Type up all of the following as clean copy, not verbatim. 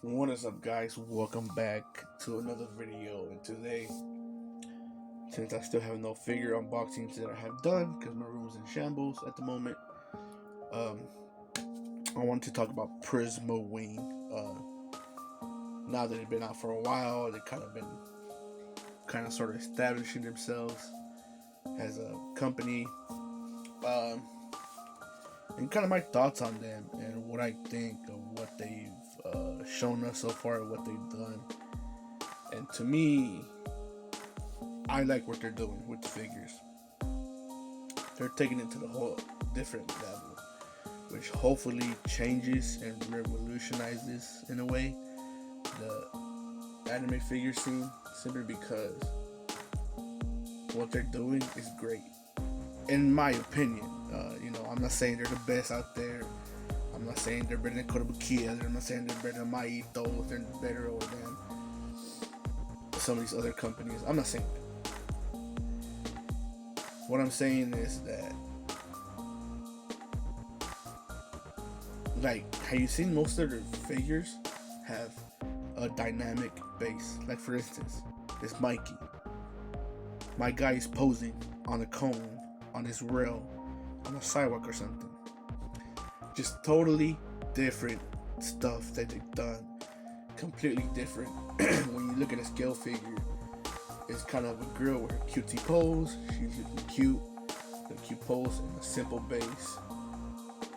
What is up, guys? Welcome back to another video. And today, since I still have no figure unboxings that I have done because my room is in shambles at the moment, um, I wanted to talk about Prisma Wing. Now that they've been out for a while, they've kind of sort of establishing themselves as a company, um, and kind of my thoughts on them and what I think of what they've shown us so far, what they've done. And to me, I like what they're doing with the figures. They're taking it to the whole different level, which hopefully changes and revolutionizes in a way the anime figure scene, simply because what they're doing is great, in my opinion. I'm not saying they're the best out there. I'm not saying they're better than Kotobukiya. I'm not saying they're better than Maito. They're better than some of these other companies. I'm not saying that. What I'm saying is that, like, have you seen most of their figures have a dynamic base? Like, for instance, this Mikey. My guy is posing on a cone, on his rail, on a sidewalk or something. Just totally different stuff that they've done. Completely different. When you look at a scale figure, it's kind of a girl with her cutesy pose. She's looking cute. The cute pose in a simple base.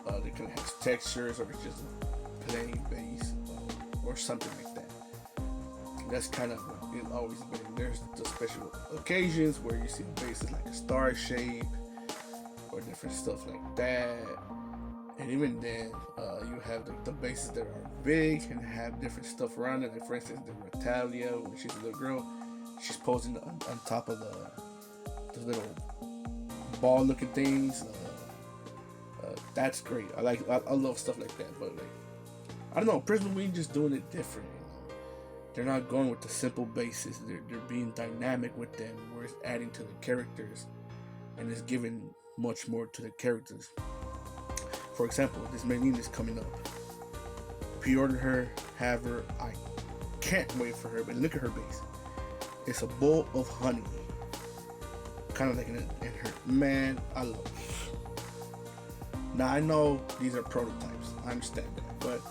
That kind of has textures, or it's just a plain base, or something like that. That's kind of what it's always been. There's the special occasions where you see the bases like a star shape or different stuff like that. And even then, you have the bases that are big and have different stuff around it. Like, for instance, the Retalia, when she's a little girl, she's posing on top of the little ball-looking things. That's great. I love stuff like that. But like, I don't know, Prisma Wing just doing it different. They're not going with the simple bases. They're being dynamic with them, where it's adding to the characters, and it's giving much more to the characters. For example, this Meline is coming up. Pre-order her, have her. I can't wait for her, but look at her base. It's a bowl of honey. Kind of like in her. Man, I love it. Now, I know these are prototypes. I understand that. But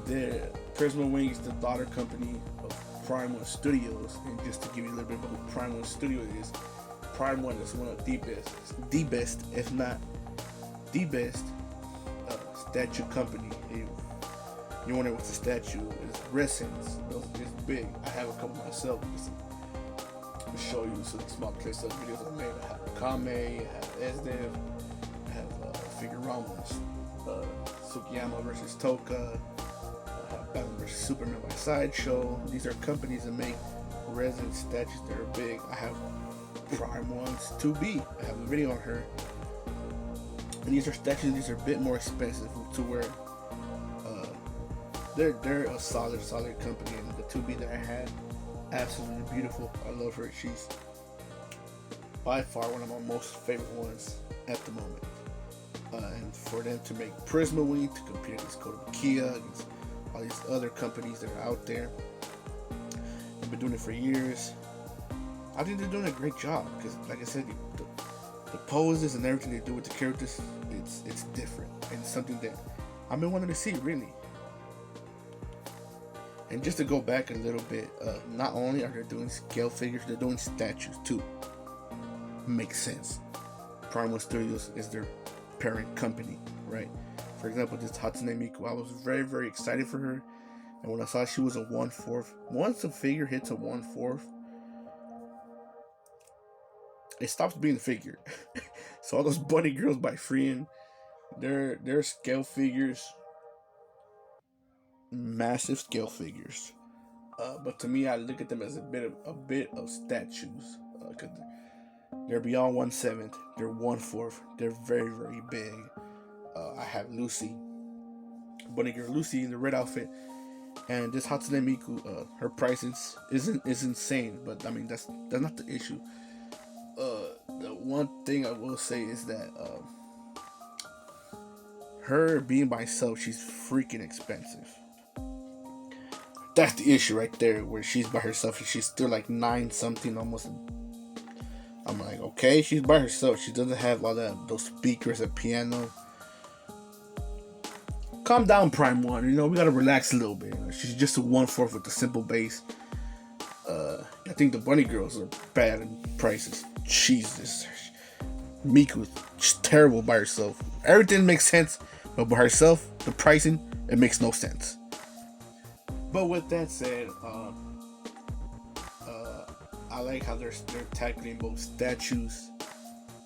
the Prisma Wing is the daughter company of Prime One Studios. And just to give you a little bit about what Prime One Studio is, Prime One is one of the best, if not the best, statue company. You wonder what's the statue? It's resins. It's big. I have a couple myself. I'll show you some small clips of videos I made. I have Kame, I have Esdev, I have Figuramas, Tsukiyama versus Toka, I have Batman vs Superman by Sideshow. These are companies that make resin statues that are big. I have Prime One's 2B. I have a video on her. And these are statues. These are a bit more expensive to where they're a solid company. And the 2B that I had, absolutely beautiful. I love her. She's by far one of my most favorite ones at the moment. And for them to make Prisma Wing to compete against Kotobukiya, against all these other companies that are out there, they've been doing it for years. I think they're doing a great job because, like I said, the poses and everything they do with the characters, it's different, and it's something that I've been wanting to see, really. And just to go back a little bit, not only are they doing scale figures, they're doing statues too. Makes sense. Prime One Studios is their parent company, right? For example, this Hatsune Miku, I was very, very excited for her, and when I saw she was a 1/4, once a figure hits a 1/4, it stops being a figure. So all those bunny girls by Freeing, they're scale figures, massive scale figures. But to me, I look at them as a bit of statues, because they're beyond 1/7. They're 1/4. They're very, very big. I have Lucy, bunny girl Lucy in the red outfit, and this Hatsune Miku. Her price is insane, but I mean that's not the issue. The one thing I will say is that her being by herself, she's freaking expensive. That's the issue right there, where she's by herself and she's still like 9 something almost. I'm like, okay, she's by herself. She doesn't have all that those speakers and piano. Calm down, Prime One. We gotta relax a little bit. She's just a 1/4 with the simple bass. I think the Bunny Girls are bad in prices. Jesus, Miku's just terrible by herself. Everything makes sense, but by herself, the pricing, it makes no sense. But with that said, I like how they're tackling both statues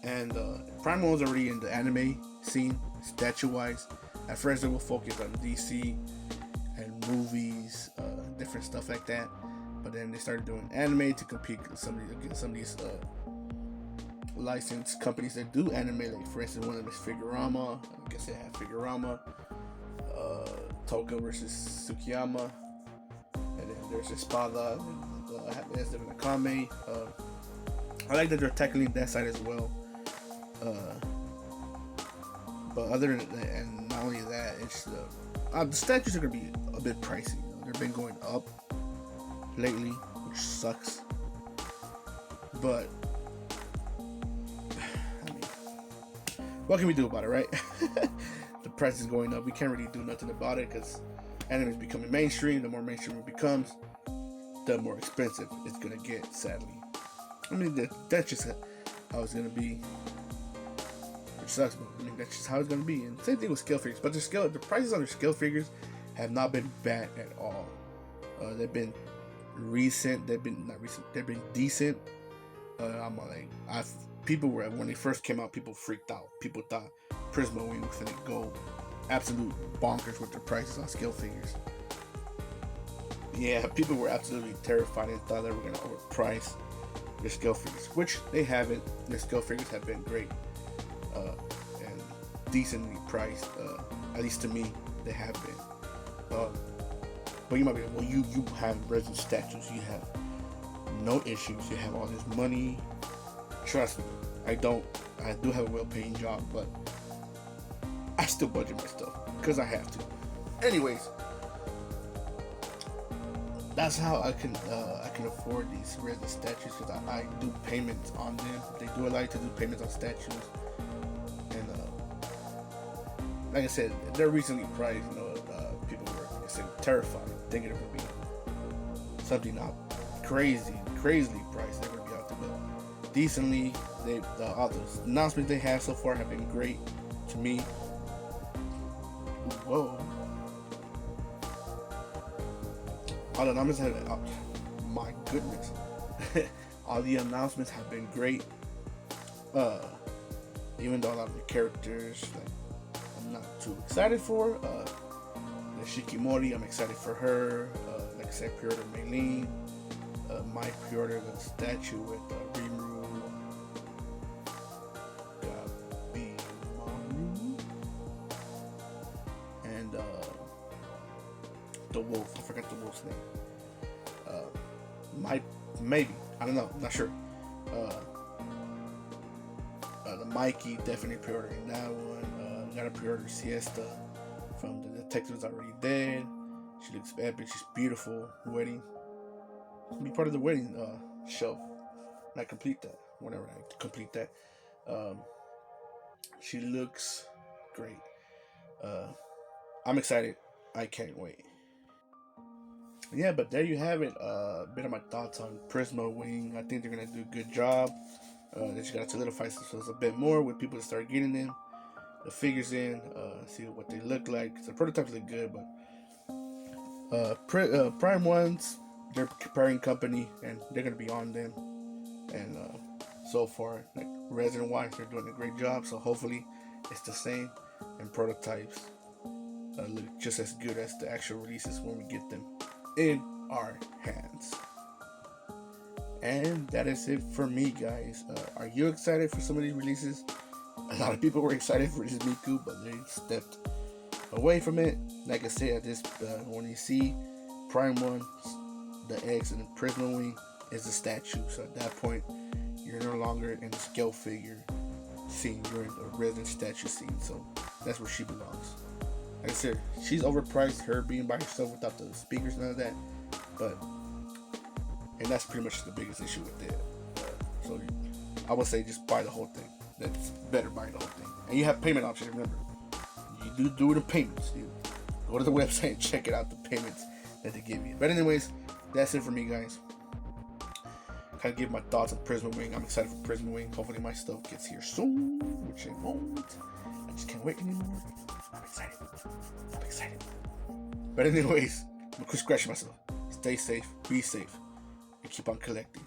and Prime One's already in the anime scene, statue wise. At first, they will focus on DC and movies, different stuff like that. But then they started doing anime to compete against some of these licensed companies that do anime. Like, for instance, one of them is Figurama. I guess they have Figurama, Toka versus Tsukiyama, and then there's Espada, there's the Nakame. I like that they're tackling that side as well. But other than that, and not only that, it's the statues are gonna be a bit pricey. They've been going up lately, which sucks. But I mean, what can we do about it, right? The price is going up. We can't really do nothing about it because anime is becoming mainstream. The more mainstream it becomes, the more expensive it's gonna get. Sadly, I mean that's just how it's gonna be. Which sucks, but I mean that's just how it's gonna be. And same thing with scale figures. But the prices on their scale figures have not been bad at all. They've been recent. They've been not recent. They've been decent. I'm like, people were when they first came out, people freaked out. People thought Prisma was gonna go absolute bonkers with their prices on scale figures. Yeah, people were absolutely terrified and thought they were gonna overprice their scale figures, which they haven't. Their scale figures have been great and decently priced. At least to me, they have been. But you might be like, well, you have resin statues, you have no issues, you have all this money. Trust me, I don't. I do have a well-paying job, but I still budget my stuff because I have to. Anyways, that's how I can afford these resin statues, because I do payments on them. They do like to do payments on statues, and like I said, they're recently priced. People were, like I said, terrified, thinking it would be something not crazily priced. They would be out there, but decently. All those announcements they have so far have been great to me. Whoa. All the announcements have been, oh, my goodness. All the announcements have been great. Even though a lot of the characters, like, I'm not too excited for. The Shikimori, I'm excited for her. Like I said, pre-order Maylene. My pre-order the statue with Rimuru. And the wolf. I forgot the wolf's name. Maybe. I don't know. I'm not sure. The Mikey, definitely pre-ordering that one. Gotta pre-order Siesta from the Detectives Already Dead. She looks epic. She's beautiful. Wedding. Be part of the wedding show. When I complete that. Whenever I complete that. She looks great. I'm excited. I can't wait. Yeah, but there you have it. A bit of my thoughts on Prisma Wing. I think they're gonna do a good job. They just gotta solidify themselves a bit more with people to start getting them, the figures in, see what they look like. So the prototypes look good, but Prime Ones, they're preparing company and they're gonna be on them. And so far, like resin wise, they're doing a great job. So hopefully, it's the same, and prototypes look just as good as the actual releases when we get them in our hands. And that is it for me, guys. Are you excited for some of these releases? A lot of people were excited for this Miku, but they stepped away from it. Like I said, when you see Prime One, the X, and the Prisma Wing is the statue. So at that point, you're no longer in the scale figure scene. You're in the resin statue scene. So that's where she belongs. Like I said, she's overpriced. Her being by herself without the speakers, none of that. But and that's pretty much the biggest issue with it. So I would say just buy the whole thing. That's better buying the whole thing. And you have payment options. Remember, you do it in payments, dude. Go to the website and check it out, the payments that they give you. But anyways, that's it for me, guys. Kind of give my thoughts on Prisma Wing. I'm excited for Prisma Wing. Hopefully my stuff gets here soon, which it won't. I just can't wait anymore. I'm excited. But anyways, I'm quit scratching myself. Stay safe, be safe, and keep on collecting.